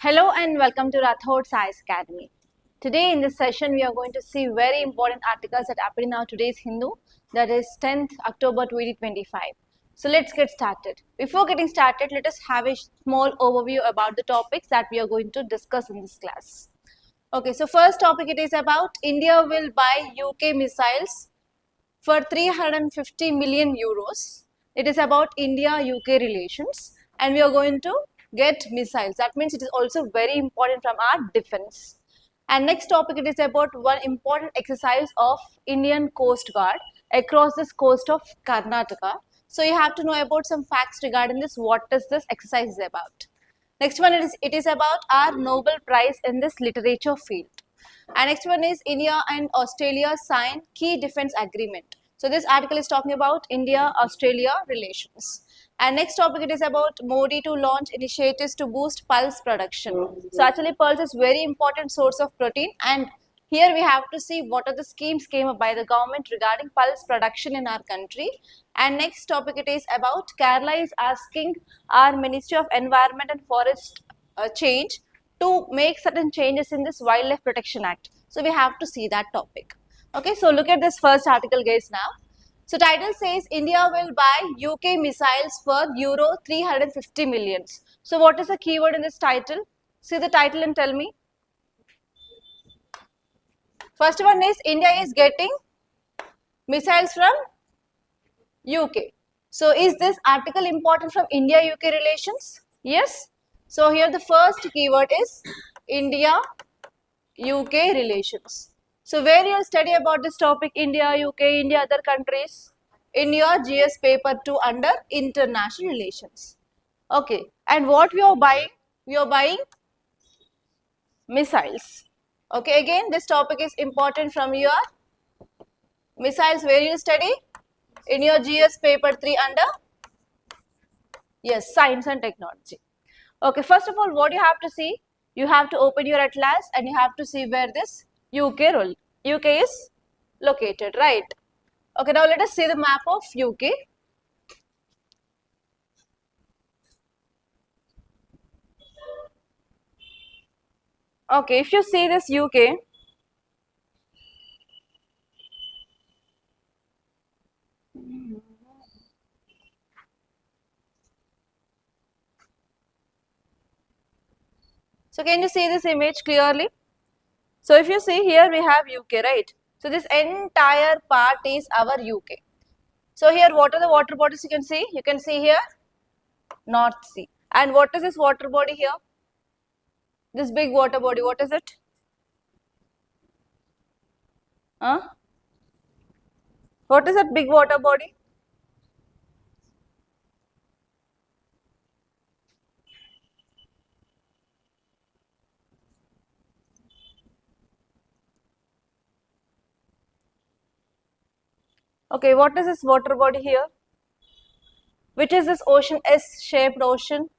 Hello and welcome to Rathod Science Academy. Today in this session we are going to see very important articles that appear in our today's Hindu, that is 10th October 2025. So let's get started. Before getting started, let us have a small overview about the topics that we are going to discuss in this class. Okay, so first topic it is about India will buy UK missiles for 350 million euros. It is about India-UK relations and we are going to get missiles. That means it is also very important from our defense. And next topic it is about one important exercise of Indian Coast Guard across this coast of Karnataka. So you have to know about some facts regarding this, what is this exercise is about. Next one it is about our Nobel Prize in this literature field. And next one is India and Australia sign key defense agreement. So this article is talking about India-Australia relations. And next topic it is about Modi to launch initiatives to boost pulse production. So actually pulse is very important source of protein, and here we have to see what are the schemes came up by the government regarding pulse production in our country. And next topic it is about Kerala is asking our Ministry of Environment and Forest change to make certain changes in this Wildlife Protection Act. So we have to see that topic. Okay, so look at this first article guys now. So title says India will buy UK missiles for Euro 350 millions. So what is the keyword in this title? See the title and tell me. First one is India is getting missiles from UK. So is this article important from India-UK relations? Yes. So here the first keyword is India-UK relations. So where you study about this topic, India, UK, India, other countries? In your GS paper 2 under international relations. Okay. And what we are buying? We are buying missiles. Okay. Again, this topic is important from your missiles. Where you study? In your GS paper 3 under? Yes, science and technology. Okay, first of all, what you have to see? You have to open your atlas and you have to see where this UK is located, right? Okay, now let us see the map of UK. Okay, if you see this UK, so can you see this image clearly? So if you see here we have UK, right? So this entire part is our UK. So here what are the water bodies you can see? You can see here North Sea. And what is this water body here? This big water body, what is it? Huh? What is that big water body? Okay, what is this water body here? Which is this ocean? S-shaped ocean?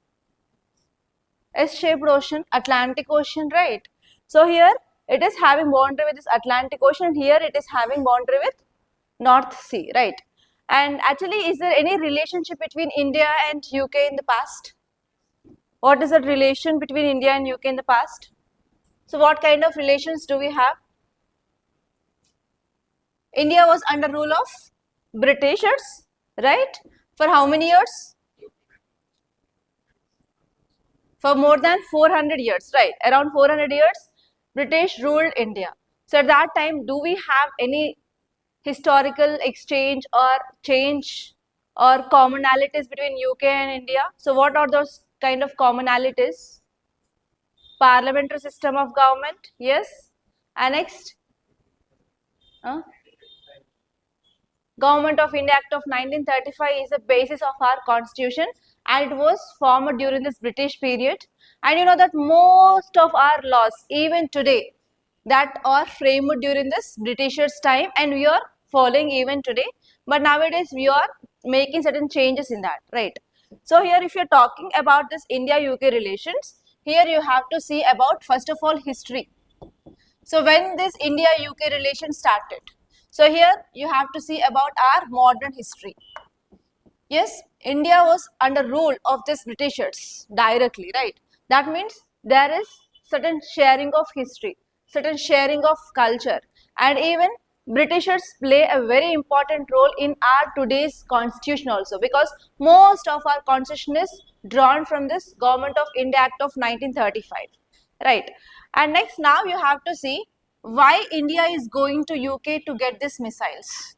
S-shaped ocean, Atlantic Ocean, right? So here it is having boundary with this Atlantic Ocean, and here it is having boundary with North Sea, right? And actually, is there any relationship between India and UK in the past? What is the relation between India and UK in the past? So what kind of relations do we have? India was under rule of Britishers, right? For how many years? For more than 400 years, right? Around 400 years, British ruled India. So at that time, do we have any historical exchange or change or commonalities between UK and India? So what are those kind of commonalities? Parliamentary system of government, yes. And next, Government of India Act of 1935 is the basis of our constitution, and it was formed during this British period. And you know that most of our laws, even today, that are framed during this Britishers' time, and we are following even today. But nowadays we are making certain changes in that, right? So here if you are talking about this India-UK relations, here you have to see about first of all history. So when this India-UK relations started? So here you have to see about our modern history. Yes, India was under rule of this Britishers directly, right? That means there is certain sharing of history, certain sharing of culture, and even Britishers play a very important role in our today's constitution also, because most of our constitution is drawn from this Government of India Act of 1935, right? And next, now you have to see why India is going to UK to get these missiles.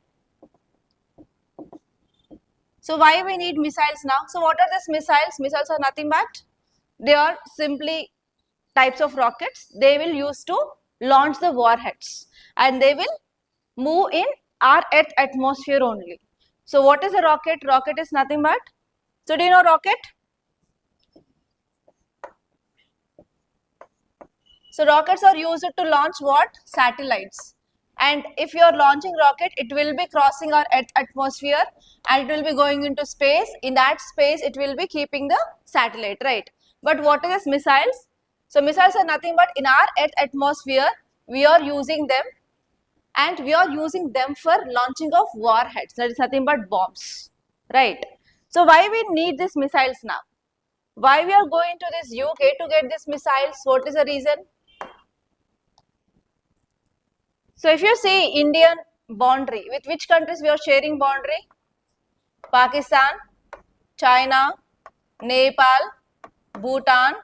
So why we need missiles now? So what are these missiles? Missiles are nothing but they are simply types of rockets they will use to launch the warheads, and they will move in our Earth atmosphere only. So what is a rocket? Rocket is nothing but, so do you know rocket? So rockets are used to launch what? Satellites. And if you are launching rocket, it will be crossing our Earth atmosphere and it will be going into space. In that space, it will be keeping the satellite, right? But what is this missiles? So missiles are nothing but in our Earth atmosphere, we are using them, and we are using them for launching of warheads. That is nothing but bombs, right? So why we need these missiles now? Why we are going to this UK to get these missiles? What is the reason? So if you see Indian boundary, with which countries we are sharing boundary? Pakistan, China, Nepal, Bhutan,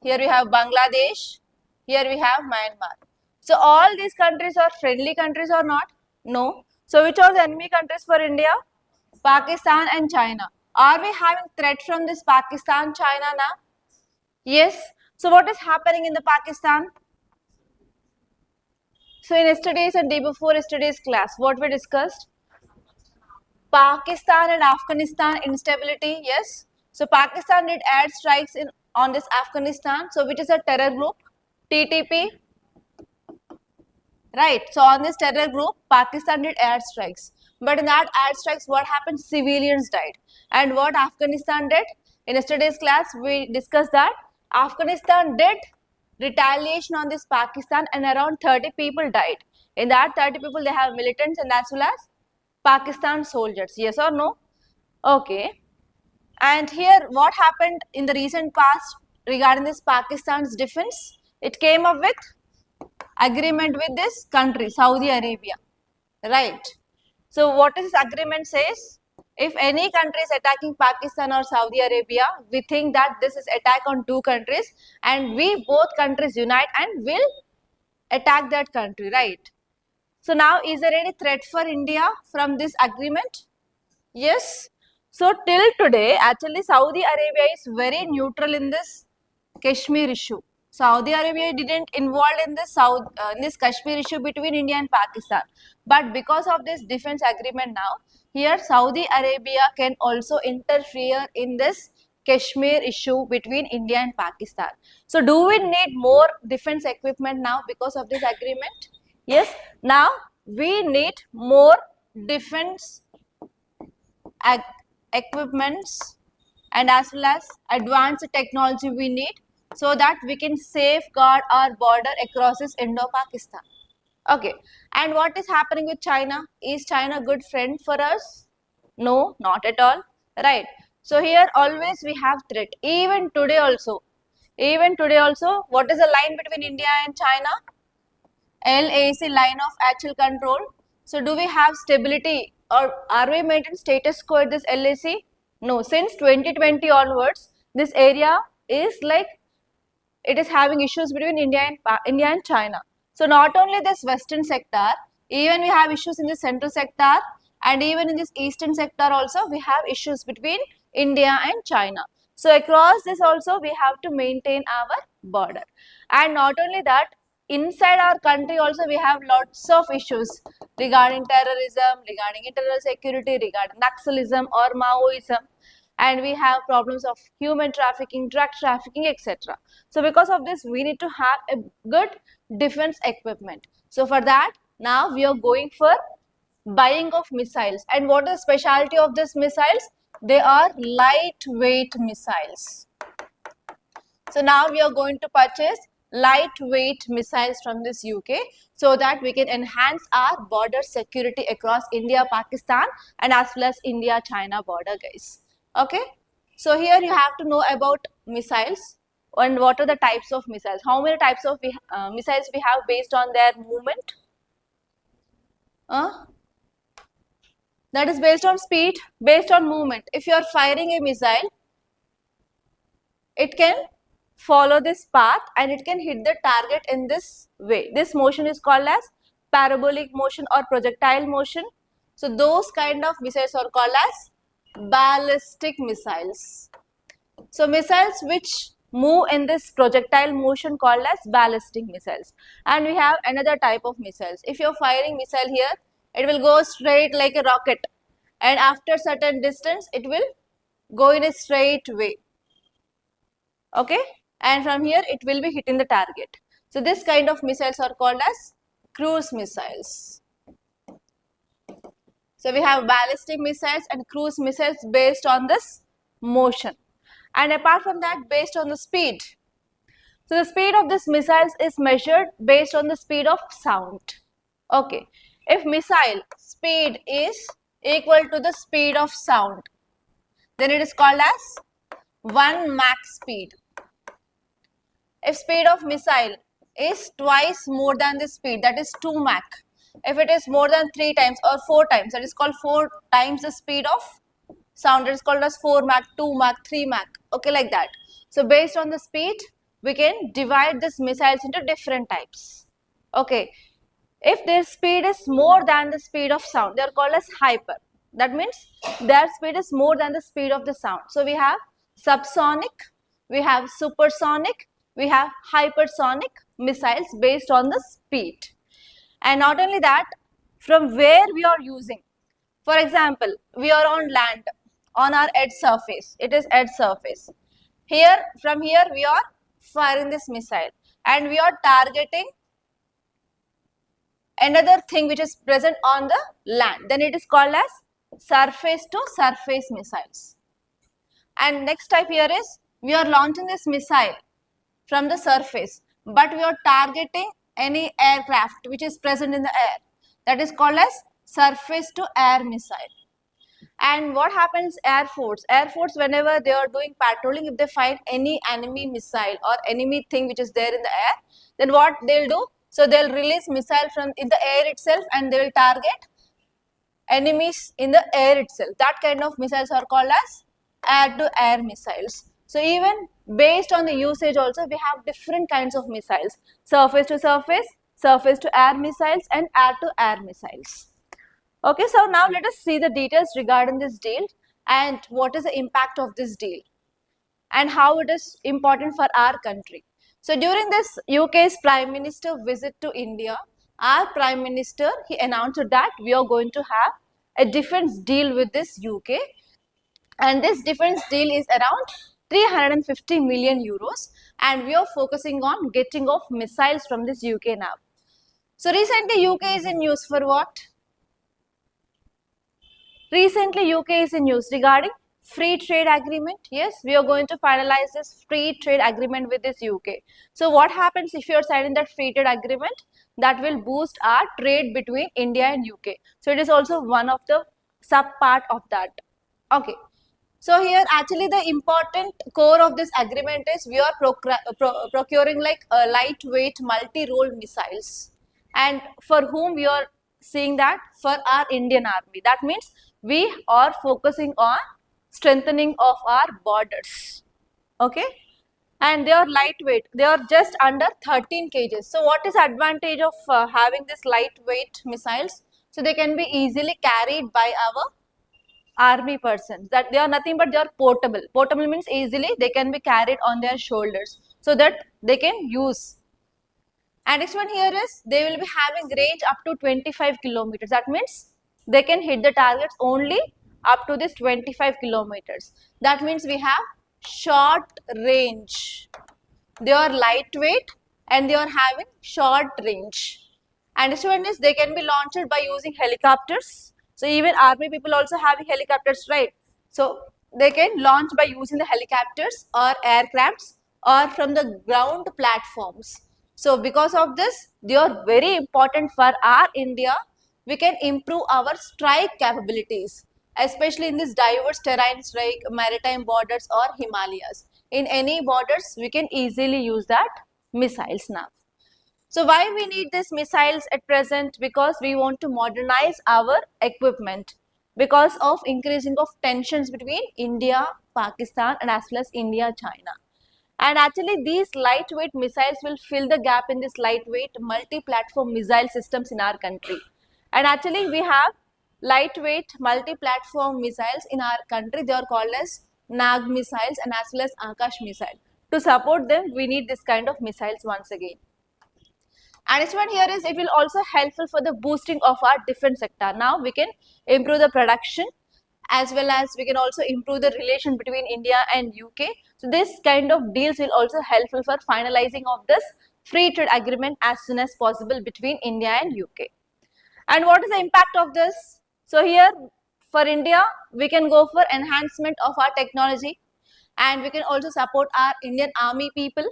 here we have Bangladesh, here we have Myanmar. So all these countries are friendly countries or not? No. So which are the enemy countries for India? Pakistan and China. Are we having threat from this Pakistan, China now? Yes. So what is happening in the Pakistan? So in yesterday's and day before yesterday's class, what we discussed? Pakistan and Afghanistan instability, yes. So Pakistan did air strikes on this Afghanistan, so which is a terror group, TTP, right? So on this terror group, Pakistan did air strikes. But in that air strikes, what happened? Civilians died. And what Afghanistan did? In yesterday's class, we discussed that Afghanistan did retaliation on this Pakistan and around 30 people died. In that 30 people, they have militants and as well as Pakistan soldiers. Yes or no? Okay. And here, what happened in the recent past regarding this Pakistan's defense? It came up with agreement with this country, Saudi Arabia, right? So what is this agreement says? If any country is attacking Pakistan or Saudi Arabia, we think that this is attack on two countries and we both countries unite and will attack that country, right? So now is there any threat for India from this agreement? Yes. So till today, actually Saudi Arabia is very neutral in this Kashmir issue. Saudi Arabia didn't involve in this Kashmir issue between India and Pakistan. But because of this defense agreement now, here Saudi Arabia can also interfere in this Kashmir issue between India and Pakistan. So do we need more defense equipment now because of this agreement? Yes, now we need more defense equipments and as well as advanced technology we need, so that we can safeguard our border across this Indo-Pakistan. Okay, and what is happening with China? Is China a good friend for us? No, not at all, right? So here always we have threat, even today also. Even today also, what is the line between India and China? LAC, line of actual control. So do we have stability or are we maintaining status quo at this LAC? No, since 2020 onwards, this area is like, it is having issues between India and China. So not only this western sector, even we have issues in the central sector and even in this eastern sector also we have issues between India and China. So across this also we have to maintain our border. And not only that, inside our country also we have lots of issues regarding terrorism, regarding internal security, regarding Naxalism or Maoism. And we have problems of human trafficking, drug trafficking, etc. So because of this, we need to have a good defense equipment. So for that, now we are going for buying of missiles. And what is the specialty of these missiles? They are lightweight missiles. So now we are going to purchase lightweight missiles from this UK so that we can enhance our border security across India, Pakistan and as well as India-China border, guys. Okay, so here you have to know about missiles. And what are the types of missiles? How many types of missiles we have based on their movement? That is based on speed, based on movement. If you are firing a missile, it can follow this path and it can hit the target in this way. This motion is called as parabolic motion or projectile motion. So those kind of missiles are called as ballistic missiles. So missiles which move in this projectile motion called as ballistic missiles. And we have another type of missiles. If you are firing missile here, it will go straight like a rocket, and after certain distance it will go in a straight way. Okay, and from here it will be hitting the target. So this kind of missiles are called as cruise missiles. So we have ballistic missiles and cruise missiles based on this motion, and apart from that, based on the speed. So the speed of these missiles is measured based on the speed of sound. Okay, if missile speed is equal to the speed of sound, then it is called as 1 Mach speed. If speed of missile is twice more than the speed, that is 2 Mach. If it is more than 3 times or 4 times, that is called 4 times the speed of sound. It is called as 4 Mach, 2 Mach, 3 Mach. Okay, like that. So based on the speed, we can divide these missiles into different types. Okay. If their speed is more than the speed of sound, they are called as hyper. That means their speed is more than the speed of the sound. So we have subsonic, we have supersonic, we have hypersonic missiles based on the speed. And not only that, from where we are using. For example, we are on land, on our earth surface. It is earth surface. Here, from here we are firing this missile and we are targeting another thing which is present on the land. Then it is called as surface to surface missiles. And next type here is we are launching this missile from the surface, but we are targeting any aircraft which is present in the air. That is called as surface to air missile. And what happens Air Force? Air Force, whenever they are doing patrolling, if they find any enemy missile or enemy thing which is there in the air, then what they'll do? So they'll release missile from in the air itself and they will target enemies in the air itself. That kind of missiles are called as air-to-air missiles. So even based on the usage also, we have different kinds of missiles. Surface to surface, surface to air missiles and air-to-air missiles. Okay, so now let us see the details regarding this deal and what is the impact of this deal and how it is important for our country. So during this UK's Prime Minister visit to India, our Prime Minister, he announced that we are going to have a defense deal with this UK, and this defense deal is around 350 million euros, and we are focusing on getting off missiles from this UK now. So recently UK is in news for what? Recently UK is in news regarding free trade agreement. Yes, we are going to finalize this free trade agreement with this UK. So what happens if you are signing that free trade agreement? That will boost our trade between India and UK. So it is also one of the sub part of that. Okay. So here actually the important core of this agreement is we are procuring like lightweight multi-role missiles, and for whom we are seeing that for our Indian Army. That means we are focusing on strengthening of our borders. Okay, and they are lightweight. They are just under 13 kgs. So what is advantage of having this lightweight missiles? So they can be easily carried by our army persons. That they are nothing but they are portable. Portable means easily they can be carried on their shoulders so that they can use. And next one here is they will be having range up to 25 kilometers. That means they can hit the targets only up to this 25 kilometers. That means we have short range. They are lightweight and they are having short range. And next one is they can be launched by using helicopters. So even army people also have helicopters, right? So they can launch by using the helicopters or aircrafts or from the ground platforms. So because of this, they are very important for our India. We can improve our strike capabilities, especially in these diverse terrains like maritime borders or Himalayas. in any borders, we can easily use that missiles now. So why we need these missiles at present? Because we want to modernize our equipment because of increasing of tensions between India, Pakistan and as well as India, China. And actually these lightweight missiles will fill the gap in this lightweight multi-platform missile systems in our country. And actually we have lightweight multi-platform missiles in our country. They are called as NAG missiles and as well as Akash missile. To support them, we need this kind of missiles once again. And next one here is, it will also helpful for the boosting of our defense sector. Now we can improve the production as well as we can also improve the relation between India and UK. So this kind of deals will also helpful for finalizing of this free trade agreement as soon as possible between India and UK. And what is the impact of this? So here for India, we can go for enhancement of our technology and we can also support our Indian army people,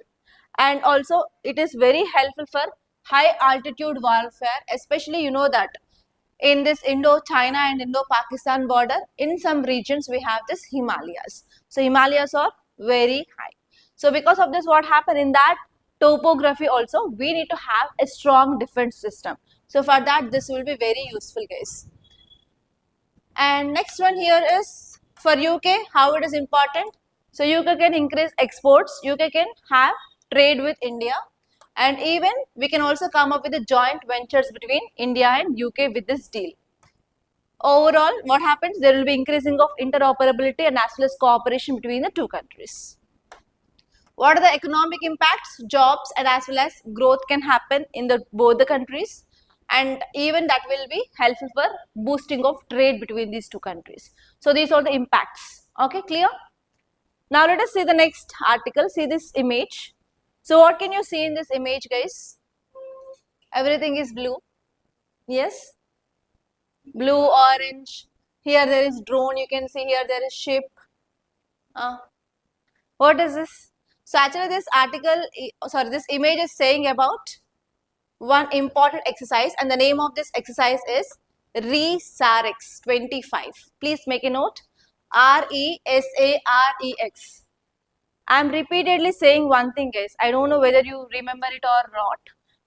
and also it is very helpful for high altitude warfare, especially you know that in this Indo-China and Indo-Pakistan border, in some regions we have this Himalayas. So Himalayas are very high. So because of this, what happened in that topography also, we need to have a strong defense system. So for that, this will be very useful, guys. And next one here is for UK, how it is important. So UK can increase exports, UK can have trade with India, and even we can also come up with the joint ventures between India and UK with this deal. Overall, what happens? There will be increasing of interoperability and as well as cooperation between the two countries. What are the economic impacts? Jobs and as well as growth can happen in both the countries, and even that will be helpful for boosting of trade between these two countries. So these are the impacts. Okay, clear? Now let us see the next article. See this image. So what can you see in this image, guys? Everything is blue. Yes? Blue, orange. Here there is drone. You can see here there is ship. What is this? So actually this article, this image is saying about one important exercise, and the name of this exercise is RESAREX 25. Please make a note. RESAREX. I am repeatedly saying one thing, guys. I don't know whether you remember it or not.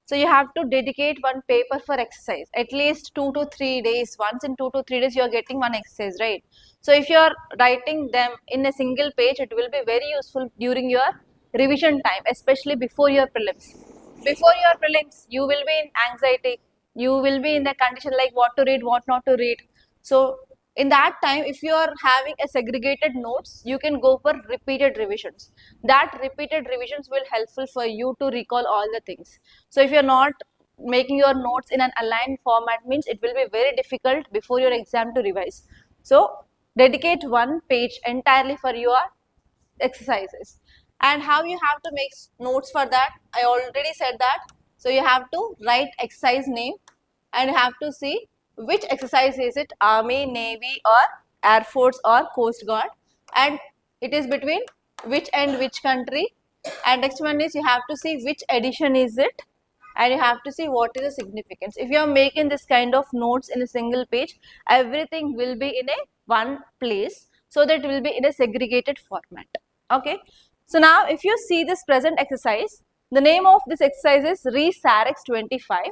So you have to dedicate one paper for exercise, at least 2 to 3 days. Once in 2 to 3 days, you are getting one exercise, right? So if you are writing them in a single page, it will be very useful during your revision time, especially before your prelims. Before your prelims, you will be in anxiety. You will be in the condition like what to read, what not to read. So in that time, if you are having a segregated notes, you can go for repeated revisions. That repeated revisions will helpful for you to recall all the things. So if you are not making your notes in an aligned format, means it will be very difficult before your exam to revise. So dedicate one page entirely for your exercises. And how you have to make notes for that, I already said that. So you have to write exercise name and you have to see which exercise is it, Army, Navy or Air Force or Coast Guard, and it is between which and which country. And next one is you have to see which edition is it, and you have to see what is the significance. If you are making this kind of notes in a single page, everything will be in a one place, so that it will be in a segregated format. Okay. So now if you see this present exercise, the name of this exercise is RESAREX 25.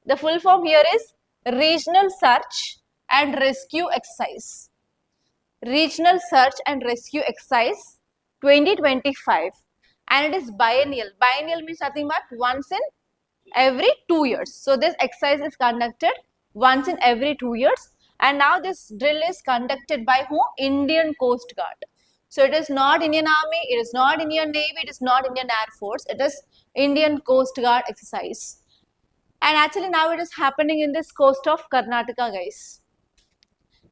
The full form here is Regional Search and Rescue Exercise. Regional Search and Rescue Exercise 2025, and it is biennial. Biennial means nothing but once in every 2 years. So this exercise is conducted once in every 2 years, and now this drill is conducted by who? Indian Coast Guard. So it is not Indian Army, it is not Indian Navy, it is not Indian Air Force, it is Indian Coast Guard exercise. And actually now it is happening in this coast of Karnataka, guys.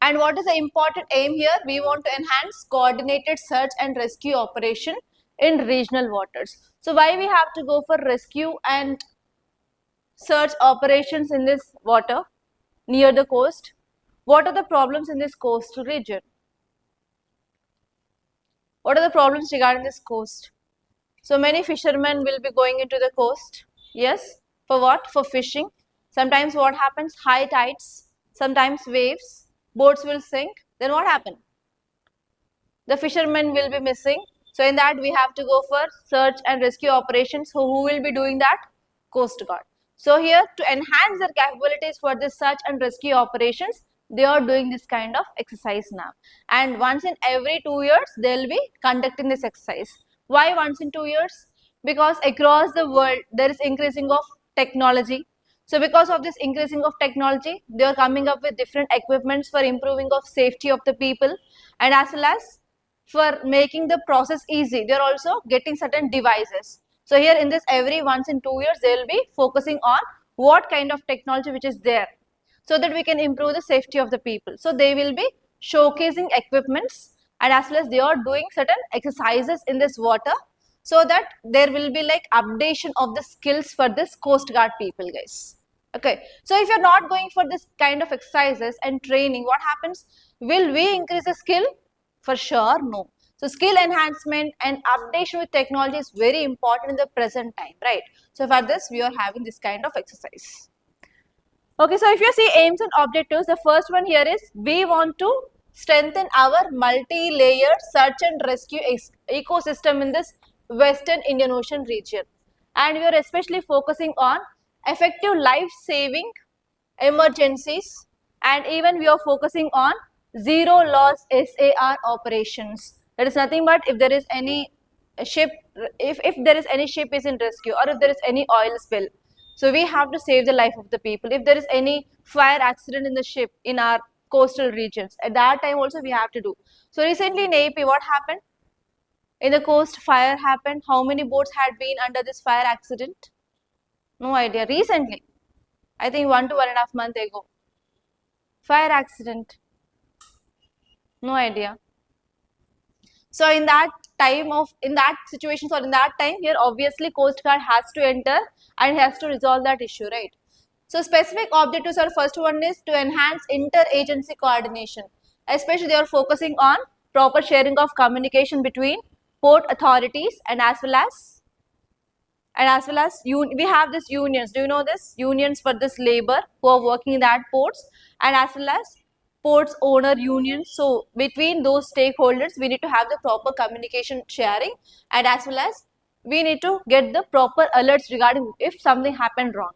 And what is the important aim here? We want to enhance coordinated search and rescue operation in regional waters. So why we have to go for rescue and search operations in this water near the coast? What are the problems in this coastal region? What are the problems regarding this coast? So many fishermen will be going into the coast. Yes. For what? For fishing. Sometimes what happens? High tides, sometimes waves, boats will sink. Then what happens? The fishermen will be missing. So in that we have to go for search and rescue operations. So who will be doing that? Coast Guard. So here to enhance their capabilities for this search and rescue operations, they are doing this kind of exercise now. And once in every 2 years, they will be conducting this exercise. Why once in 2 years? Because across the world, there is increasing of technology. So because of this increasing of technology, they are coming up with different equipments for improving of safety of the people, and as well as for making the process easy, they are also getting certain devices. So here in this every once in 2 years, they will be focusing on what kind of technology which is there, so that we can improve the safety of the people. So they will be showcasing equipments, and as well as they are doing certain exercises in this water, so that there will be like updation of the skills for this Coast Guard people, guys. Okay, so if you're not going for this kind of exercises and training, what happens? Will we increase the skill? For sure, no. So skill enhancement and updation with technology is very important in the present time, right? So for this, we are having this kind of exercise. Okay, so if you see aims and objectives, the first one here is we want to strengthen our multi-layer search and rescue ecosystem in this Western Indian Ocean region. And we are especially focusing on effective life-saving emergencies, and even we are focusing on zero loss SAR operations. That is nothing but if there is any ship, if there is any ship is in rescue, or if there is any oil spill, so we have to save the life of the people. If there is any fire accident in the ship in our coastal regions, at that time also we have to do. So recently in AP, what happened? In the coast, fire happened. How many boats had been under this fire accident? No idea. Recently, I think 1 to 1.5 months ago. Fire accident. No idea. So in that time of, in that situation, or in that time, here obviously Coast Guard has to enter and has to resolve that issue, right? So specific objectives are, first one is to enhance inter-agency coordination. Especially they are focusing on proper sharing of communication between port authorities, and as well as we have this unions. Do you know this? Unions for this labor who are working in that ports, and as well as ports owner unions. So between those stakeholders, we need to have the proper communication sharing, and as well as we need to get the proper alerts regarding if something happened wrong.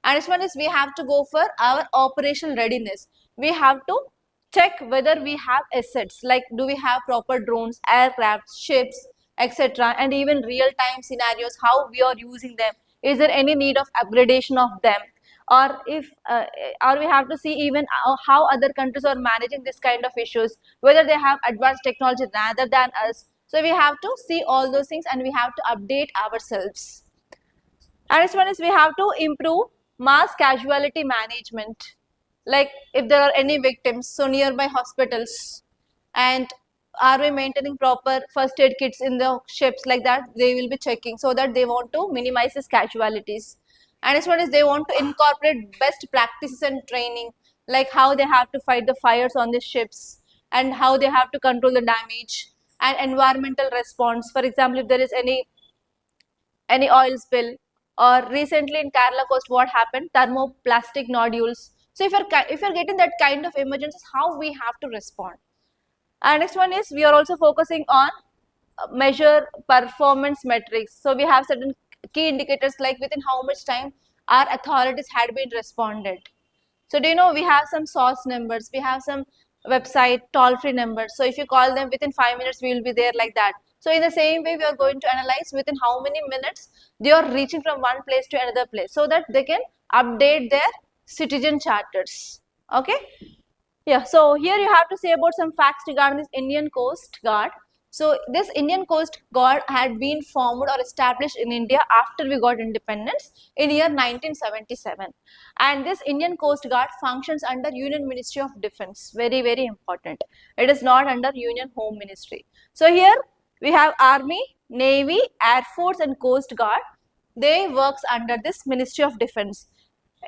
And this one is we have to go for our operational readiness. We have to check whether we have assets, like do we have proper drones, aircraft, ships, etc., and even real-time scenarios, how we are using them. Is there any need of upgradation of them? Or if or we have to see even how other countries are managing this kind of issues, whether they have advanced technology rather than us. So we have to see all those things, and we have to update ourselves. And next one is we have to improve mass casualty management. Like if there are any victims, so nearby hospitals, and are we maintaining proper first aid kits in the ships, like that they will be checking, so that they want to minimize these casualties. And next one is they want to incorporate best practices and training, like how they have to fight the fires on the ships, and how they have to control the damage, and environmental response. For example, if there is any oil spill, or recently in Kerala coast what happened, thermoplastic nodules. So if you're getting that kind of emergencies, how we have to respond. And next one is we are also focusing on measure performance metrics. So we have certain key indicators, like within how much time our authorities had been responded. So do you know we have some source numbers, we have some website toll-free numbers. So if you call them within 5 minutes, we will be there, like that. So in the same way, we are going to analyze within how many minutes they are reaching from one place to another place, so that they can update their citizen charters. Okay. Yeah, so here you have to say about some facts regarding this Indian Coast Guard. So this Indian Coast Guard had been formed or established in India after we got independence in year 1977. And this Indian Coast Guard functions under Union Ministry of Defence. Very, very important. It is not under Union Home Ministry. So here we have Army, Navy, Air Force and Coast Guard. They works under this Ministry of Defence.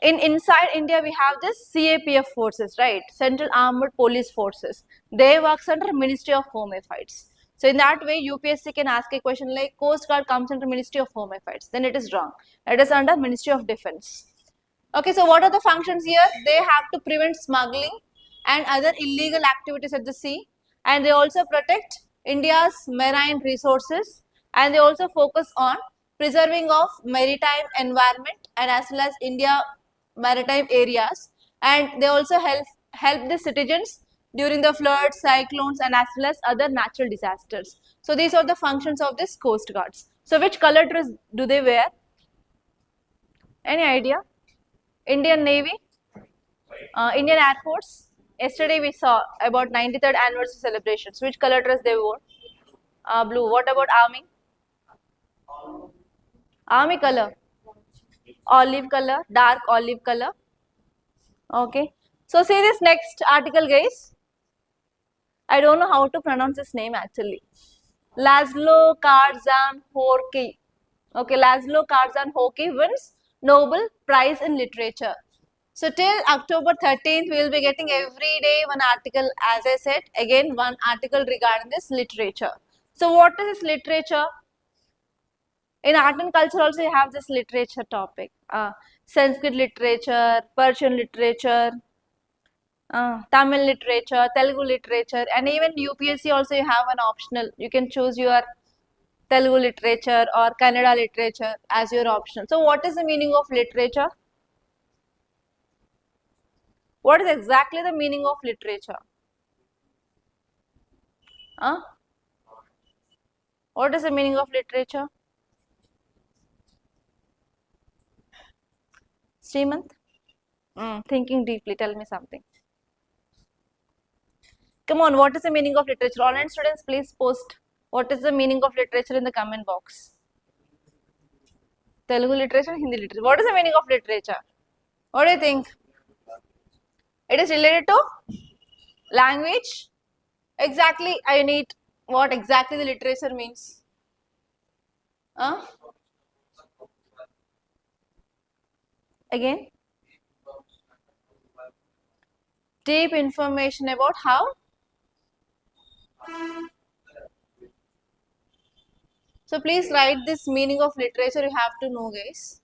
Inside India, we have this CAPF forces, right? Central Armed Police Forces. They works under Ministry of Home Affairs. So in that way, UPSC can ask a question like Coast Guard comes under Ministry of Home Affairs. Then it is wrong. It is under Ministry of Defence. Okay, so what are the functions here? They have to prevent smuggling and other illegal activities at the sea, and they also protect India's marine resources, and they also focus on preserving of maritime environment and as well as India maritime areas, and they also help the citizens during the floods, cyclones, and as well as other natural disasters. So these are the functions of this coast guards. So which color dress do they wear? Any idea? Indian Navy, Indian Air Force. Yesterday we saw about 93rd anniversary celebrations. Which color dress they wore? Blue. What about Army? Army color? Olive color, dark olive color. Okay. So see this next article, guys. I don't know how to pronounce his name actually. Laszlo Kaczan-Horky. Okay, Laszlo Kaczan-Horky wins Nobel Prize in Literature. So till October 13th, we will be getting every day one article, as I said, again one article regarding this literature. So what is this literature? In art and culture also you have this literature topic. Sanskrit literature, Persian literature, Tamil literature, Telugu literature, and even UPSC also you have an optional. You can choose your Telugu literature or Kannada literature as your option. So what is the meaning of literature? What is exactly the meaning of literature? What is the meaning of literature? Srimant? Thinking deeply, tell me something. Come on, what is the meaning of literature? Online students, please post what is the meaning of literature in the comment box. Telugu literature, Hindi literature. What is the meaning of literature? What do you think? It is related to language? Exactly, I need what exactly the literature means. Again? Deep information about how? So please write this meaning of literature, you have to know, guys.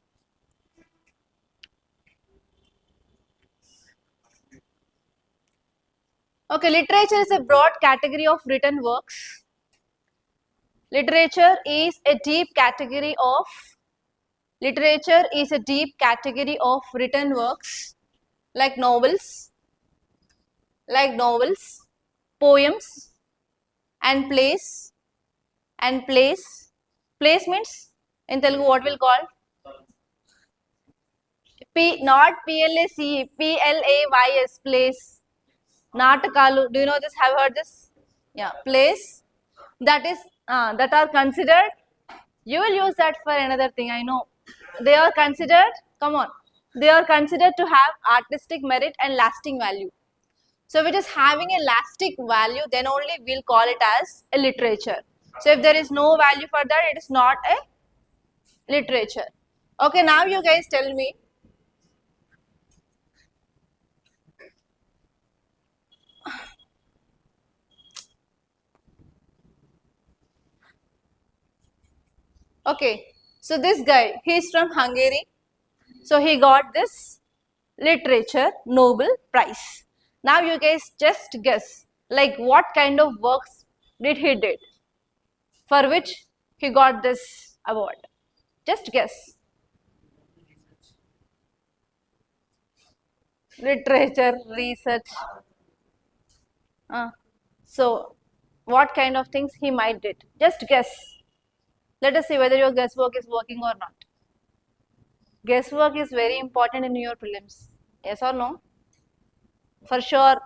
Okay, literature is a broad category of written works. Literature is a deep category of written works like novels, poems, and plays. Plays means in Telugu what we'll call not PLACE, PLAYS, plays. Natakalu. Do you know this? Have you heard this? Yeah, plays that are considered. You will use that for another thing. I know. They are considered. Come on. They are considered to have artistic merit and lasting value. So if it is having a lasting value, then only we'll call it as a literature. So if there is no value for that, it is not a literature. Okay, now you guys tell me. Okay, so this guy, he's from Hungary. So he got this literature Nobel Prize. Now you guys just guess, like what kind of works did he did for which he got this award? Just guess. Literature, research. So what kind of things he might did? Just guess. Let us see whether your guesswork is working or not. Guesswork is very important in your prelims. Yes or no? For sure,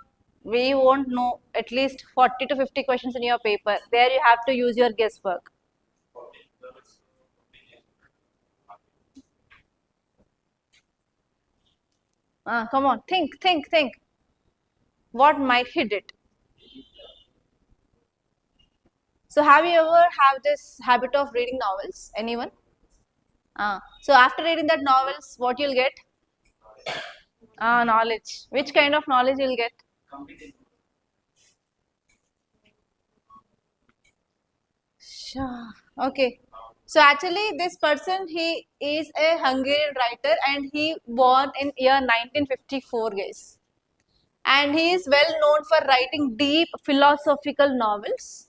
we won't know at least 40 to 50 questions in your paper. There you have to use your guesswork. Come on, think. What might he did? So have you ever have this habit of reading novels? Anyone? So after reading that novels, what you'll get? Knowledge. Which kind of knowledge you'll get? Sure. Okay. So actually this person, he is a Hungarian writer and he born in year 1954, guys. And he is well known for writing deep philosophical novels.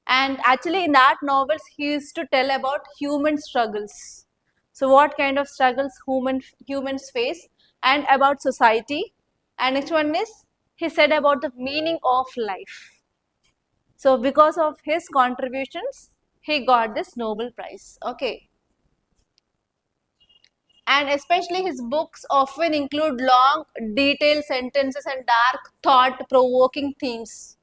And actually in that novels he used to tell about human struggles. So what kind of struggles humans face and about society. And next one is he said about the meaning of life. So because of his contributions he got this Nobel Prize. Okay. And especially his books often include long detailed sentences and dark thought provoking themes.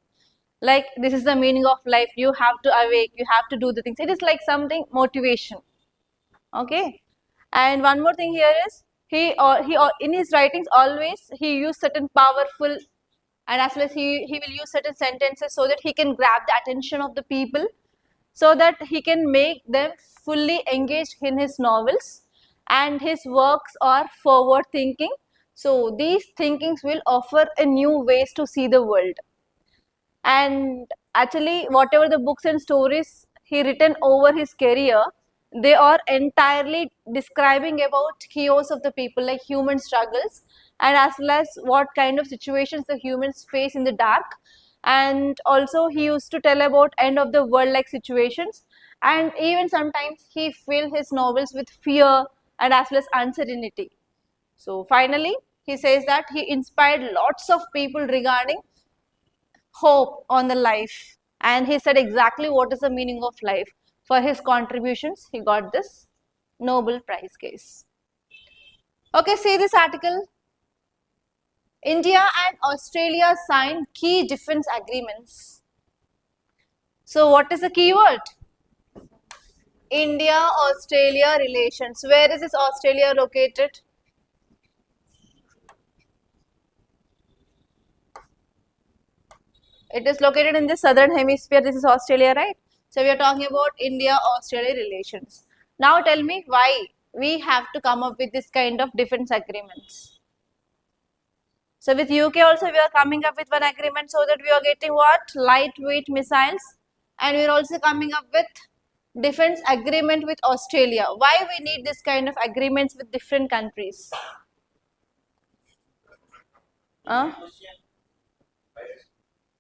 Like this is the meaning of life, you have to awake, you have to do the things. It is like something motivation. Okay. And one more thing here is he in his writings always he used certain powerful, and as well as he will use certain sentences so that he can grab the attention of the people, so that he can make them fully engaged in his novels. And his works are forward thinking, so these thinkings will offer a new ways to see the world. And actually whatever the books and stories he written over his career, they are entirely describing about chaos of the people, like human struggles, and as well as what kind of situations the humans face in the dark. And also he used to tell about end of the world like situations, and even sometimes he filled his novels with fear and as well as uncertainty. So finally he says that he inspired lots of people regarding hope on the life, and he said exactly what is the meaning of life. For his contributions he got this Nobel Prize case. Okay, see this article. India and Australia signed key defense agreements. So what is the keyword? India Australia relations. Where is this Australia located? It is located in the southern hemisphere. This is Australia, right? So we are talking about India-Australia relations. Now tell me why we have to come up with this kind of defense agreements. So with UK also we are coming up with one agreement so that we are getting what? Lightweight missiles, and we are also coming up with defense agreement with Australia. Why we need this kind of agreements with different countries?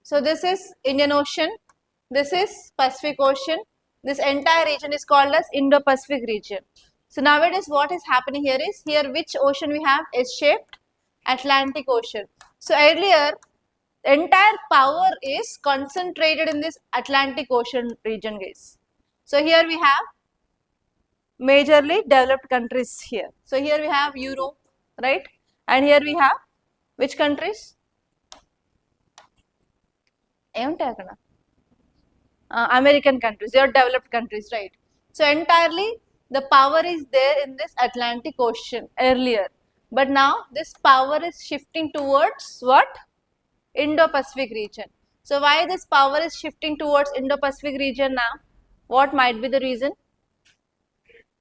So this is Indian Ocean, this is Pacific Ocean, this entire region is called as Indo-Pacific region. So nowadays what is happening here is, here which ocean we have? S-shaped Atlantic Ocean. So earlier entire power is concentrated in this Atlantic Ocean region, guys. So here we have majorly developed countries here. So here we have Europe, right? And here we have which countries? American countries, they are developed countries, right? So entirely the power is there in this Atlantic Ocean earlier, but now this power is shifting towards what? Indo-Pacific region. So why this power is shifting towards Indo-Pacific region now? What might be the reason?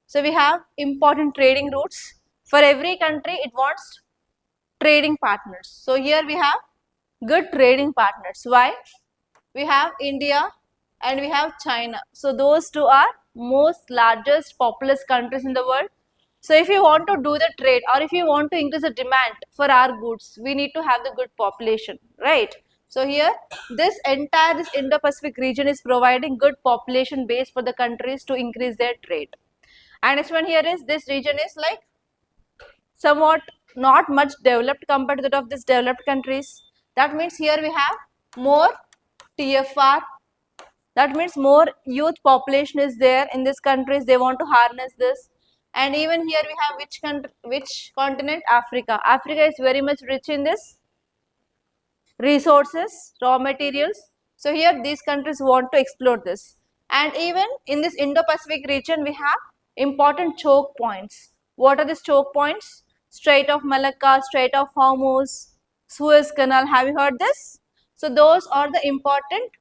So we have important trading routes. For every country it wants trading partners. So here we have good trading partners. Why? We have India and we have China. So those two are most largest populous countries in the world. So if you want to do the trade, or if you want to increase the demand for our goods, we need to have the good population, right? So here this Indo-Pacific region is providing good population base for the countries to increase their trade. And next one here is, this region is like somewhat not much developed compared to that of these developed countries. That means here we have more TFR. That means more youth population is there in these countries. They want to harness this. And even here we have which country, which continent? Africa. Africa is very much rich in this resources, raw materials. So here these countries want to explore this. And even in this Indo-Pacific region we have important choke points. What are these choke points? Strait of Malacca, Strait of Hormuz, Suez Canal. Have you heard this? So those are the important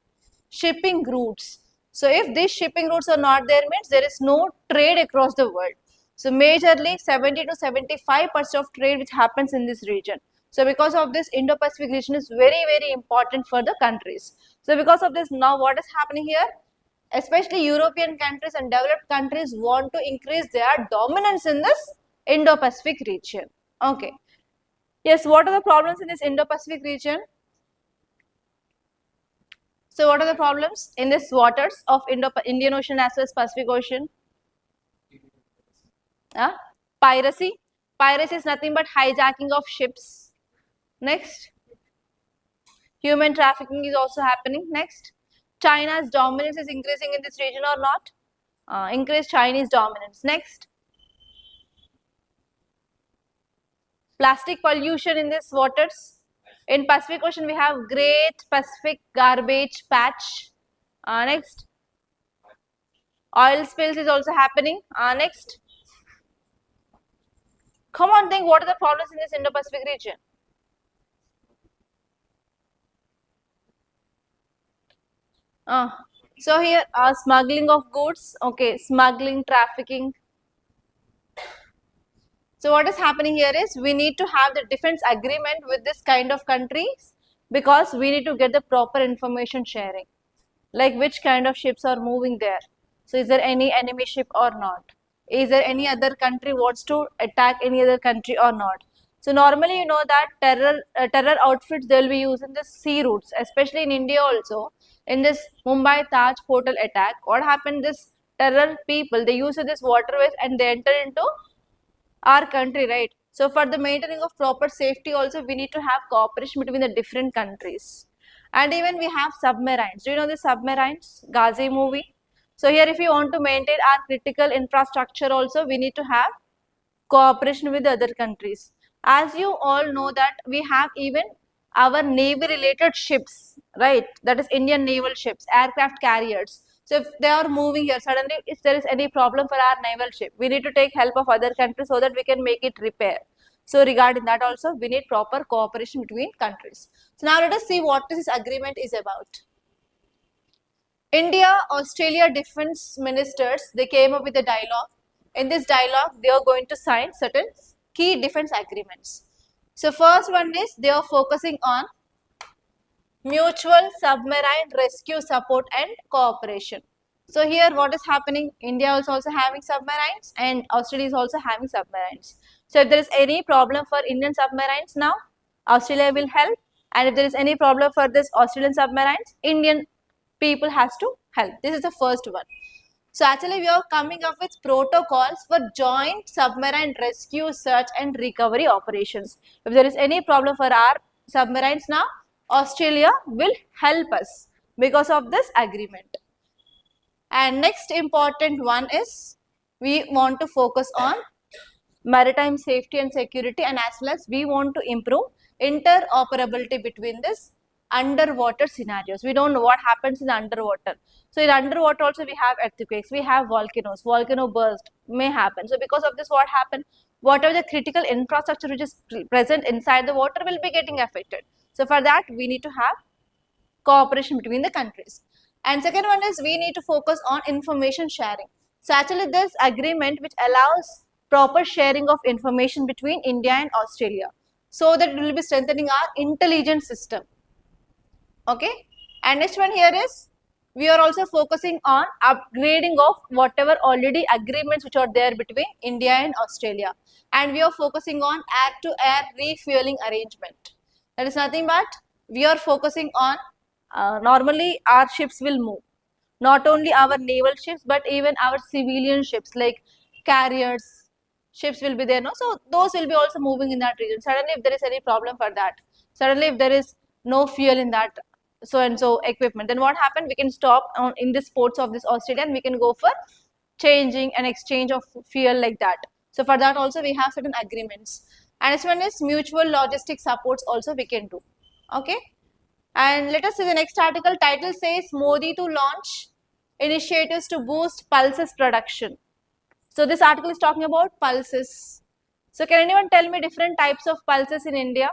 shipping routes. So if these shipping routes are not there, means there is no trade across the world. So majorly 70 to 75% of trade which happens in this region. So because of this, Indo-Pacific region is very important for the countries. So because of this, now what is happening here? Especially European countries and developed countries want to increase their dominance in this Indo-Pacific region. Okay. Yes, what are the problems in this Indo-Pacific region? So what are the problems in this waters of Indian Ocean as well as Pacific Ocean? Piracy. Piracy is nothing but hijacking of ships. Next. Human trafficking is also happening. Next. China's dominance is increasing in this region or not? Increased Chinese dominance. Next. Plastic pollution in these waters. In Pacific Ocean, we have Great Pacific Garbage Patch. Next. Oil spills is also happening. Next. Come on, think what are the problems in this Indo-Pacific region? So here smuggling of goods, okay, smuggling, trafficking. So what is happening here is we need to have the defense agreement with this kind of countries because we need to get the proper information sharing, like which kind of ships are moving there. So is there any enemy ship or not? Is there any other country wants to attack any other country or not? So normally you know that terror outfits they will be using the sea routes, especially in India also. In this Mumbai Taj hotel attack, what happened? This terror people they use this waterways and they enter into our country, right? So for the maintaining of proper safety also we need to have cooperation between the different countries. And even we have submarines. Do you know the submarines? Ghazi movie. So here if you want to maintain our critical infrastructure also we need to have cooperation with other countries. As you all know that we have even our navy related ships, right? That is Indian naval ships, aircraft carriers. So if they are moving here, suddenly if there is any problem for our naval ship, we need to take help of other countries so that we can make it repair. So regarding that also, we need proper cooperation between countries. So now let us see what this agreement is about. India, Australia defense ministers, they came up with a dialogue. In this dialogue, they are going to sign certain key defense agreements. So first one is they are focusing on mutual submarine rescue support and cooperation. So here what is happening? India is also having submarines and Australia is also having submarines. So if there is any problem for Indian submarines now, Australia will help, and if there is any problem for this Australian submarines, Indian people has to help. This is the first one. So actually we are coming up with protocols for joint submarine rescue, search and recovery operations. If there is any problem for our submarines now, Australia will help us because of this agreement. And next important one is we want to focus on maritime safety and security, and as well as we want to improve interoperability between this underwater scenarios. We don't know what happens in underwater. So in underwater also we have earthquakes, we have volcanoes, volcano burst may happen. So because of this what happened? Whatever the critical infrastructure which is present inside the water will be getting affected. So for that we need to have cooperation between the countries. And second one is we need to focus on information sharing. So actually this agreement which allows proper sharing of information between India and Australia so that it will be strengthening our intelligence system. Okay. And next one here is we are also focusing on upgrading of whatever already agreements which are there between India and Australia. And we are focusing on air-to-air refueling arrangement. That is nothing but we are focusing on normally our ships will move. Not only our naval ships but even our civilian ships like carriers, ships will be there. No? So those will be also moving in that region. Suddenly if there is any problem for that, suddenly if there is no fuel in that so and so equipment, then what happened? We can stop in the ports of this Australia and we can go for changing and exchange of fuel like that. So for that also we have certain agreements. And this one is mutual logistic supports also we can do. Okay. And let us see the next article. Title says Modi to launch initiatives to boost pulses production. So this article is talking about pulses. So can anyone tell me different types of pulses in India?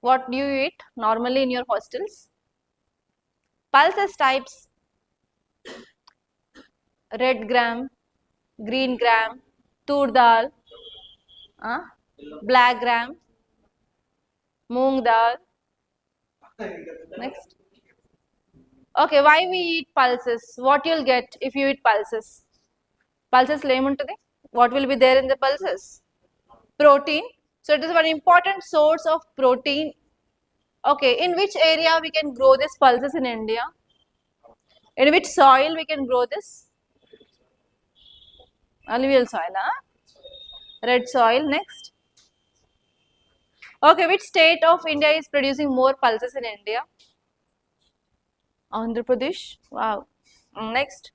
What do you eat normally in your hostels? Pulses types: red gram, green gram, tur dal, black gram, moong dal. Next. Okay, why we eat pulses? What you'll get if you eat pulses? Pulses lemuntadi. What will be there in the pulses? Protein. So it is one important source of protein. Okay, in which area we can grow these pulses in India? In which soil we can grow this? Alluvial soil, huh? Red soil. Next. Okay, which state of India is producing more pulses in India? Andhra Pradesh. Wow. Next.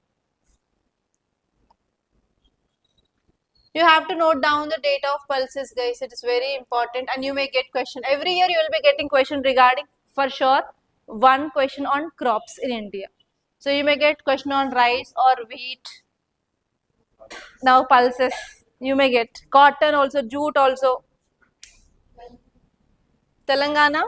You have to note down the date of pulses, guys. It is very important, and you may get question. Every year you will be getting question regarding, for sure, one question on crops in India. So you may get question on rice or wheat. Now pulses. You may get cotton also, jute also. Telangana.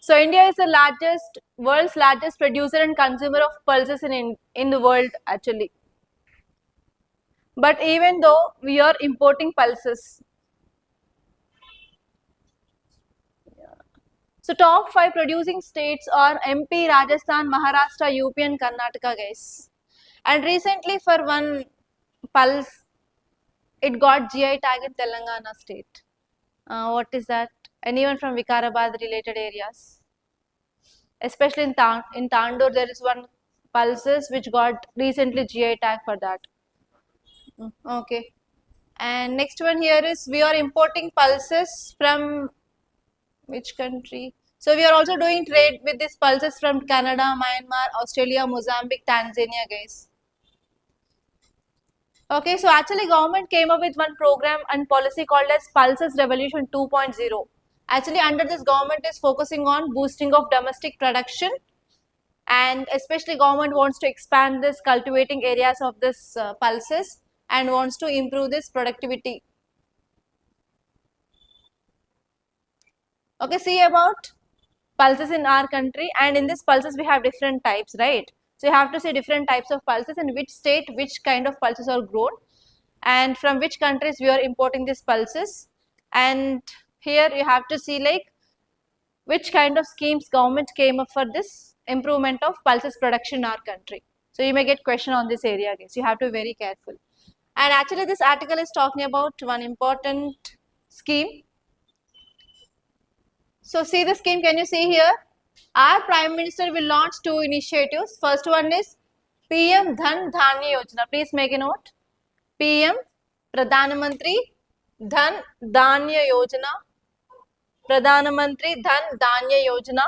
So India is the world's largest producer and consumer of pulses in the world actually. But even though we are importing pulses. So top 5 producing states are MP, Rajasthan, Maharashtra, UP and Karnataka, guys. And recently for one pulse, it got GI tag in Telangana state. What is that? Anyone from Vikarabad related areas? Especially in Tandur, there is one pulses which got recently GI tag for that. Okay. And next one here is we are importing pulses from which country? So we are also doing trade with these pulses from Canada, Myanmar, Australia, Mozambique, Tanzania, guys. Okay, so actually government came up with one program and policy called as Pulses Revolution 2.0. Actually under this government is focusing on boosting of domestic production, and especially government wants to expand this cultivating areas of this pulses and wants to improve this productivity. Okay, see about pulses in our country, and in this pulses we have different types, right? So you have to see different types of pulses and which state which kind of pulses are grown and from which countries we are importing these pulses, and here you have to see like which kind of schemes government came up for this improvement of pulses production in our country. So you may get question on this area, guys. You have to be very careful. And actually this article is talking about one important scheme. So see the scheme, can you see here? Our Prime Minister will launch 2 initiatives. First one is PM Dhan Dhanya Yojana. Please make a note. PM Pradhan Mantri Dhan Dhanya Yojana. Pradhan Mantri Dhan Dhanya Yojana.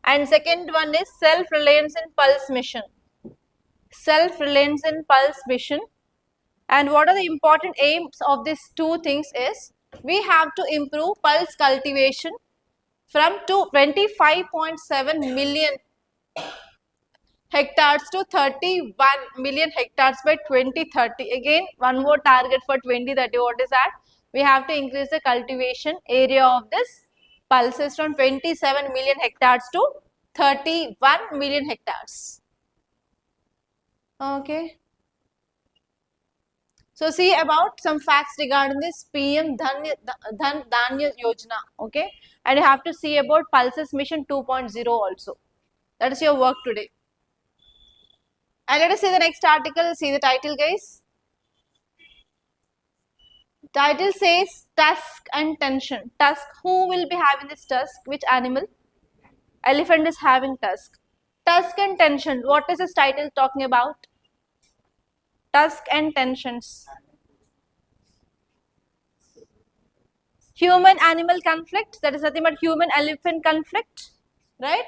And second one is Self-Reliance in Pulse Mission. Self-Reliance in Pulse Mission. And what are the important aims of these two things is, we have to improve pulse cultivation from 25.7 million hectares to 31 million hectares by 2030. Again, one more target for 2030. What is that? We have to increase the cultivation area of this pulses from 27 million hectares to 31 million hectares. Okay. So see about some facts regarding this PM Dhanya Yojana. Okay. And you have to see about Pulses Mission 2.0 also. That is your work today. And let us see the next article. See the title, guys. Title says tusk and tension. Tusk. Who will be having this tusk? Which animal? Elephant is having tusk. Tusk and tension. What is this title talking about? Tusk and tensions. Human animal conflict. That is nothing but human elephant conflict. Right?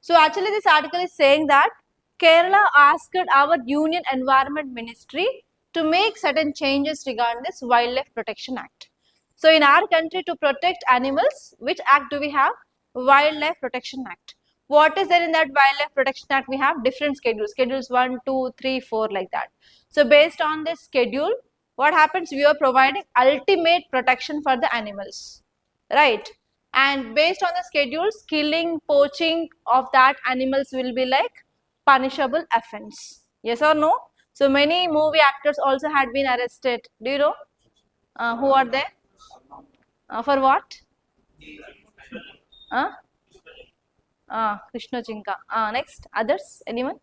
So actually this article is saying that Kerala asked our Union Environment Ministry to make certain changes regarding this Wildlife Protection Act. So in our country, to protect animals, which act do we have? Wildlife Protection Act. What is there in that Wildlife Protection Act? We have different schedules. Schedules 1, 2, 3, 4 like that. So based on this schedule, what happens? We are providing ultimate protection for the animals. Right? And based on the schedules, killing, poaching of that animals will be like punishable offense. Yes or no? So many movie actors also had been arrested. Do you know who are they? For what? Krishna Chinka. Next, others? Anyone?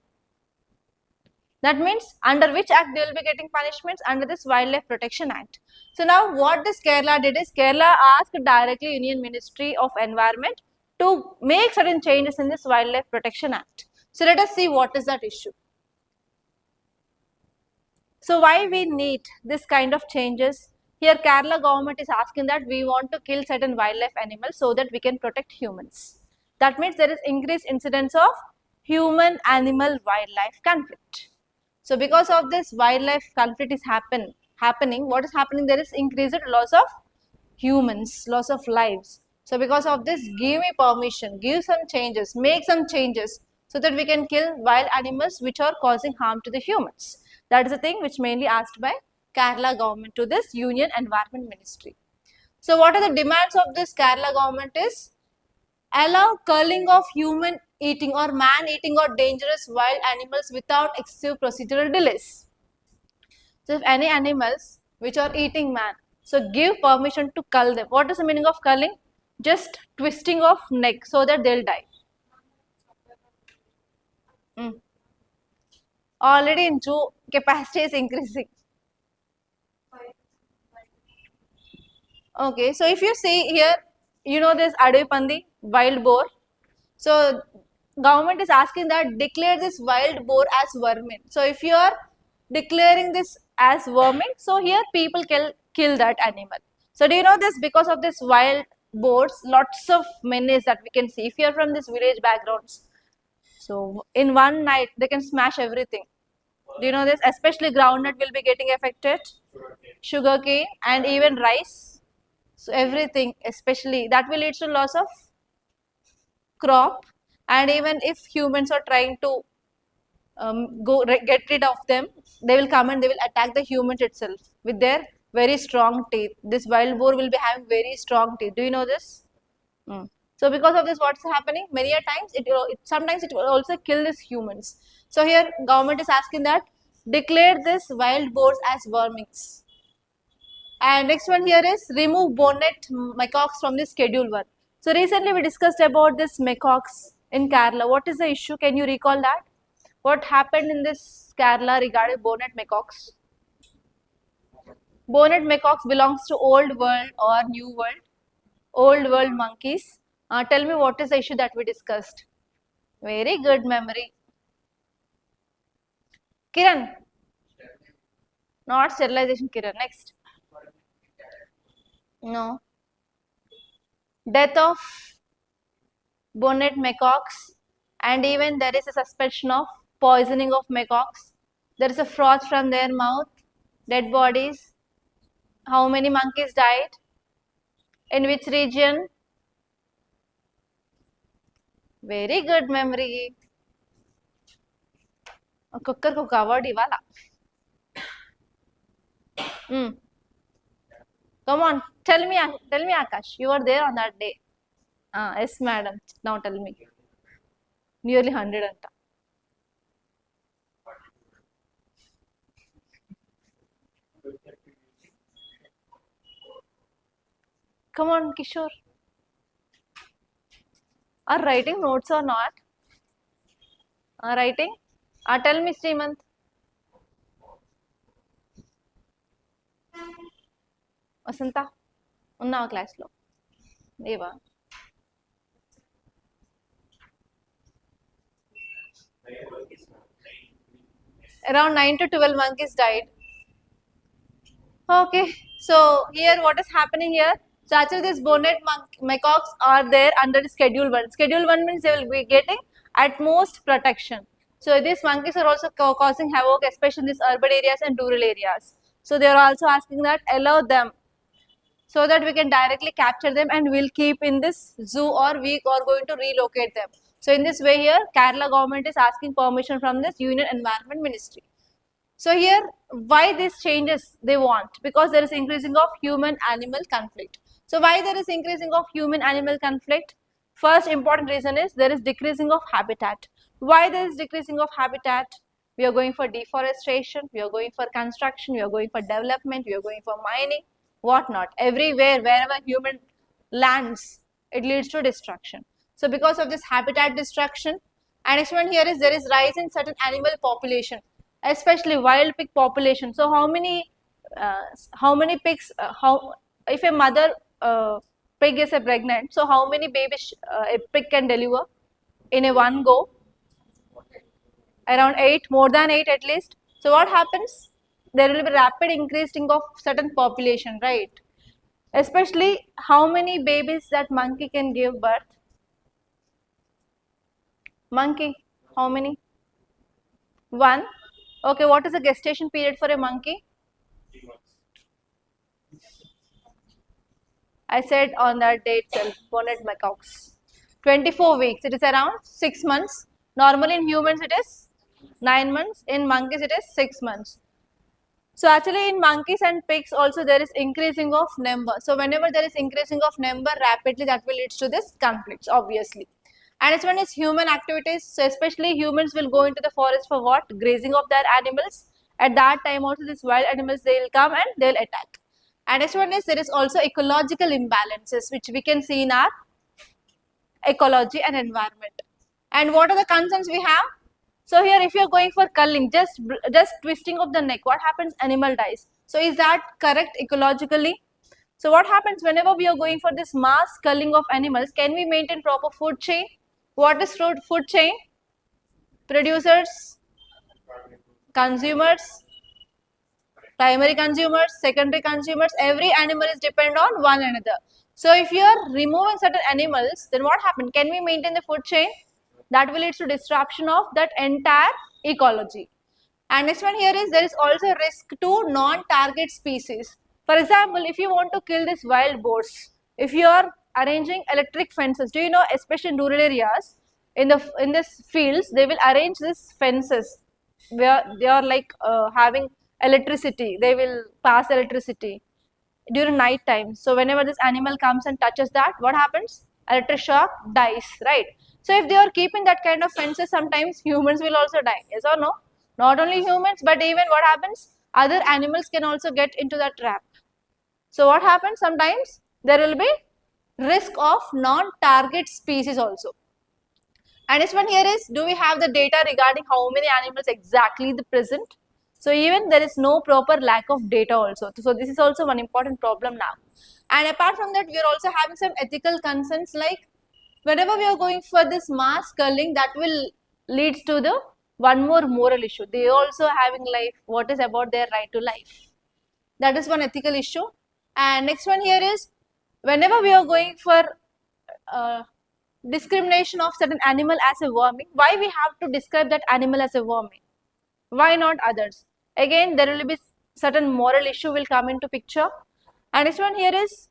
That means under which act they will be getting punishments? Under this Wildlife Protection Act. So now what this Kerala did is Kerala asked directly Union Ministry of Environment to make certain changes in this Wildlife Protection Act. So let us see what is that issue. So why we need this kind of changes? Here Kerala government is asking that we want to kill certain wildlife animals so that we can protect humans. That means there is increased incidence of human animal wildlife conflict. So because of this wildlife conflict is happening, what is happening? There is increased loss of humans, loss of lives. So because of this, give me permission, give some changes, make some changes so that we can kill wild animals which are causing harm to the humans. That is the thing which mainly asked by Kerala government to this Union Environment Ministry. So what are the demands of this Kerala government is? Allow culling of human eating or man eating or dangerous wild animals without excessive procedural delays. So if any animals which are eating man, so give permission to cull them. What is the meaning of culling? Just twisting of neck so that they'll die. Already in zoo, capacity is increasing. Okay, so if you see here, you know this Adivipandi, wild boar. So government is asking that declare this wild boar as vermin. So if you are declaring this as vermin, so here people kill that animal. So do you know this? Because of this wild boars, lots of menace that we can see. If you are from this village backgrounds, so in one night they can smash everything. Do you know this? Especially groundnut will be getting affected, sugarcane and even rice. So everything, especially that will lead to loss of crop, and even if humans are trying to get rid of them, they will come and they will attack the humans itself with their very strong teeth. This wild boar will be having very strong teeth. Do you know this? So because of this, what's happening? Many a times, sometimes it will also kill these humans. So here government is asking that declare this wild boars as vermins. And next one here is remove bonnet macaques from the Schedule 1. So recently we discussed about this macaques in Kerala. What is the issue? Can you recall that? What happened in this Kerala regarding bonnet macaques? Bonnet macaques belongs to old world or new world? Old world monkeys. Tell me what is the issue that we discussed. Very good memory. Kiran. Not sterilization, Kiran. Next. No. Death of bonnet macaques, and even there is a suspicion of poisoning of macaques. There is a froth from their mouth, dead bodies. How many monkeys died? In which region? Very good memory. Kukkar ko award iwala. Come on, tell me Akash, you were there on that day. Yes madam, now tell me. Nearly 100 anta. Come on Kishore. Are writing notes or not? Writing? Tell me Srimant. Vasanta, ఉన్నావా class లో? లేవా? Around 9 to 12 monkeys died. Okay, so here what is happening here? So actually these bonnet macaques are there under Schedule 1. Schedule 1 means they will be getting at most protection. So these monkeys are also causing havoc, especially in these urban areas and rural areas. So they are also asking that allow them so that we can directly capture them and we'll keep in this zoo, or we are going to relocate them. So in this way here, Kerala government is asking permission from this Union Environment Ministry. So here, why these changes they want? Because there is increasing of human-animal conflict. So why there is increasing of human-animal conflict? First important reason is there is decreasing of habitat. Why there is decreasing of habitat? We are going for deforestation, we are going for construction, we are going for development, we are going for mining, whatnot. Everywhere, wherever human lands, it leads to destruction. So because of this habitat destruction, and next one here is there is rise in certain animal population. especially wild pig population. So how many pigs, if a mother pig is pregnant, so how many babies a pig can deliver in a one go? Around 8, more than 8 at least. So what happens? There will be rapid increasing of certain population, right? Especially how many babies that monkey can give birth? Monkey, how many? 1. Okay, what is the gestation period for a monkey? I said on that date itself, bonnet macaques. 24 weeks, it is around 6 months. Normally in humans it is 9 months, in monkeys it is 6 months. So actually in monkeys and pigs also there is increasing of number. So whenever there is increasing of number rapidly, that will lead to this conflicts obviously. And next one is human activities. So especially humans will go into the forest for what? Grazing of their animals. At that time also these wild animals, they will come and they will attack. And next one is there is also ecological imbalances which we can see in our ecology and environment. And what are the concerns we have? So here if you are going for culling, just twisting of the neck, what happens? Animal dies. So is that correct ecologically? So what happens whenever we are going for this mass culling of animals? Can we maintain proper food chain? What is food chain? Producers, consumers, primary consumers, secondary consumers, every animal is depend on one another. So if you are removing certain animals, then what happens? Can we maintain the food chain? That will lead to disruption of that entire ecology. And next one here is there is also risk to non-target species. For example, if you want to kill these wild boars, if you are arranging electric fences, do you know, especially in rural areas, in this fields, they will arrange these fences where they are like having electricity. They will pass electricity during night time. So whenever this animal comes and touches that, what happens? Electric shock, dies, right? So if they are keeping that kind of fences, sometimes humans will also die, yes or no? Not only humans, but even what happens? Other animals can also get into that trap. So what happens? Sometimes there will be risk of non-target species also. And this one here is, do we have the data regarding how many animals exactly the present? So even there is no proper lack of data also. So this is also one important problem now. And apart from that, we are also having some ethical concerns, like whenever we are going for this mass culling, that will lead to the one more moral issue. They also having life. What is about their right to life? That is one ethical issue. And next one here is, whenever we are going for discrimination of certain animal as a vermin, why we have to describe that animal as a vermin? Why not others? Again, there will be certain moral issue will come into picture. And next one here is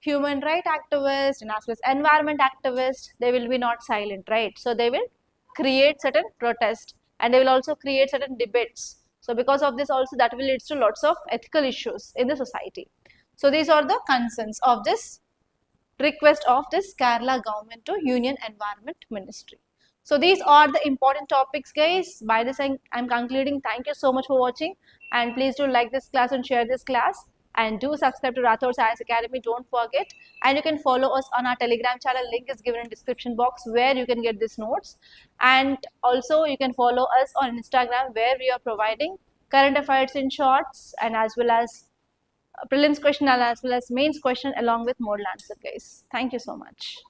human right activists and as well as environment activists. They will be not silent, right? So they will create certain protest and they will also create certain debates. So because of this also, that will lead to lots of ethical issues in the society. So these are the concerns of this request of this Kerala government to Union Environment Ministry. So these are the important topics, guys. By this I'm concluding. Thank you so much for watching, and please do like this class and share this class, and do subscribe to Rathod Science Academy, don't forget. And you can follow us on our Telegram channel, link is given in description box, where you can get these notes. And also you can follow us on Instagram, where we are providing current affairs in shorts, and as well as prelims question as well as mains question along with model answer, guys. Thank you so much.